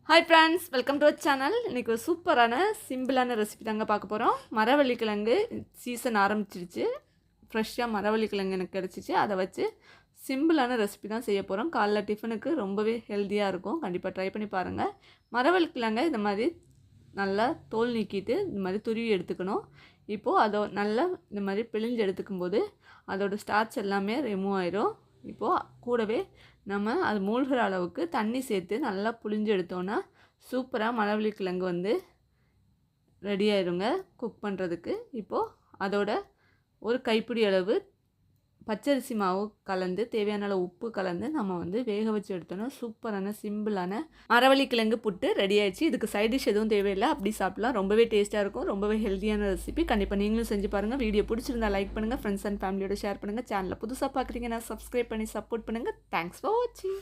Hi friends, welcome to our channel. இன்றைக்கி ஒரு சூப்பரான சிம்பிளான ரெசிபி தாங்க பார்க்க போகிறோம். மரவள்ளிக்கிழங்கு சீசன் ஆரம்பிச்சிருச்சு. ஃப்ரெஷ்ஷாக மரவள்ளிக்கிழங்கு எனக்கு கிடச்சிச்சு. அதை வச்சு சிம்பிளான ரெசிபி தான் செய்ய போகிறோம். காலைல டிஃபனுக்கு ரொம்பவே ஹெல்த்தியாக இருக்கும். கண்டிப்பாக ட்ரை பண்ணி பாருங்கள். மரவள்ளிக்கிழங்கை இந்த மாதிரி நல்லா தோல் நீக்கிட்டு இந்த மாதிரி துருவி எடுத்துக்கணும். இப்போது அதை நல்லா இந்த மாதிரி பிழிஞ்சு எடுத்துக்கும்போது அதோடய ஸ்டார்ச் எல்லாமே ரிமூவ் ஆயிரும். இப்போது கூடவே நம்ம அது மூழ்கிற அளவுக்கு தண்ணி சேர்த்து நல்லா புழிஞ்சு எடுத்தோன்னா சூப்பராக மரவள்ளிக்கிழங்கு வந்து ரெடி ஆயிருங்க குக் பண்ணுறதுக்கு. இப்போது அதோட ஒரு கைப்பிடி அளவு பச்சரிசி மாவு கலந்து தேவையான அளவு உப்பு கலந்து நம்ம வந்து வேக வச்சு எடுத்தோன்னா சூப்பரான சிம்பிளான மரவள்ளிக்கிழங்கு புட்டு ரெடி ஆயிடுச்சு. இதுக்கு சைட் டிஷ் எதுவும் தேவையில்லை, அப்படி சாப்பிட்லாம். ரொம்பவே டேஸ்ட்டாக இருக்கும். ரொம்பவே ஹெல்த்தியான ரெசிபி. கண்டிப்பாக நீங்களும் செஞ்சு பாருங்கள். வீடியோ பிடிச்சிருந்தா லைக் பண்ணுங்கள், ஃப்ரெண்ட்ஸ் அண்ட் ஃபேமிலியோட ஷேர் பண்ணுங்கள். சேனலில் புதுசாக பார்க்குறீங்கன்னா சப்ஸ்கிரைப் பண்ணி சப்போர்ட் பண்ணுங்கள். தேங்க்ஸ் ஃபார் வாட்சிங்.